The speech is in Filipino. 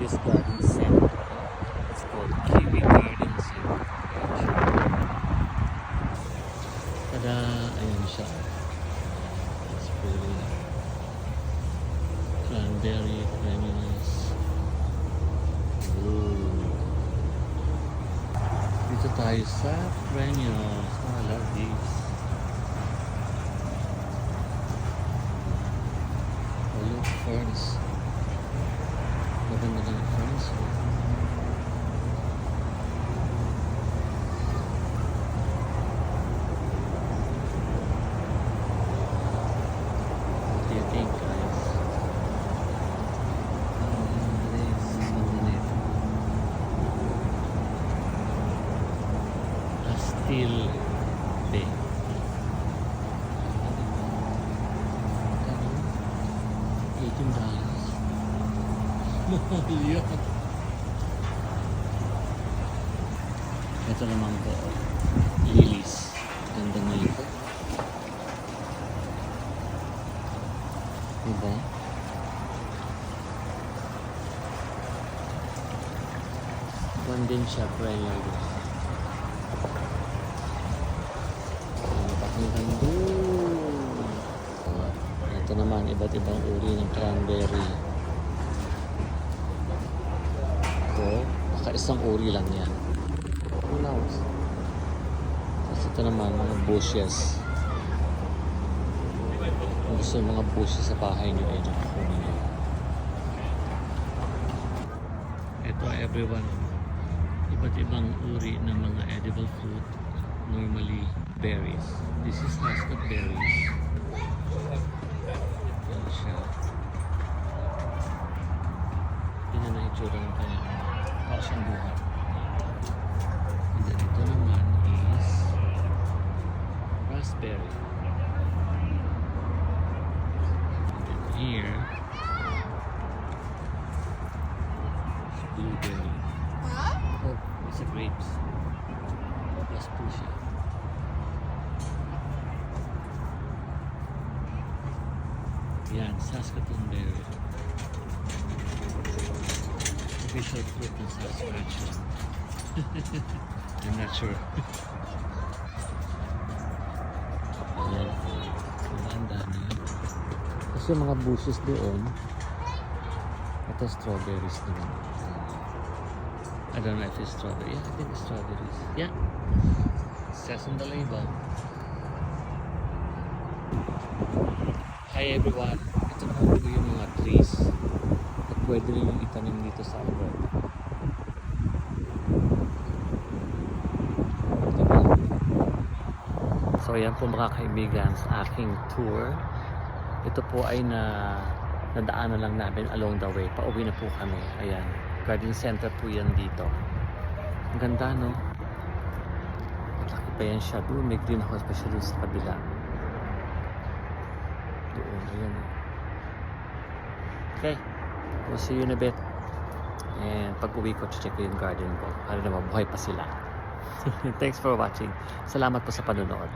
this garden center. It's called Kiwi Gardens here. Tada! Ayan siya. It's pretty. Cranberry, perennials. Ooh. Dito tayo sa perennials. Oh, I love these. Oh, look, ferns. Maganda ng ferns. What do you think, guys? Still big. $18. Mahal yun. Ito naman po, lilies. Ganda na ito. Diba? One din siya, perennial din. Ito naman, iba't ibang uri ng cranberry. Ito, baka isang uri lang yan. Who knows? Tapos ito naman, mga bushes. Kung gusto yung mga bushes sa bahay nyo, ay nakakunin nyo. Ito, everyone, iba't ibang uri ng mga edible fruit. Normally, berries. This is hascot berries. Yan siya. Yan na itsura ng kanya. Para siyang buhay. And then ito naman is raspberry. And then here is blueberry. Oh, it's a grapes. Plus po siya. Yan, Saskatoon berry. Official fruit ng Saskatchewan. I'm not sure. Ayan. Ang dami. Kasi yung mga bushes doon, ito strawberries naman. I don't know if it's strawberry. Yeah, I think it's strawberries. Yeah. It says on the label. Hi everyone. Ito po yung mga trees at pwede rin yung itanim dito sa Alberta. Diba? So yan po mga kaibigan sa aking tour. Ito po ay nadaanan lang namin along the way. Pauwi na po kami. Ayan. Garden center po yan dito. Ang ganda, no? Malaki pa yan siya. Doon may greenhouse pa siya doon sa kabila. Doon, ayan. Okay. We'll see you in a bit. And pag uwi ko, check ko yung garden ko. Para na mabuhay pa sila. Thanks for watching. Salamat po sa panonood.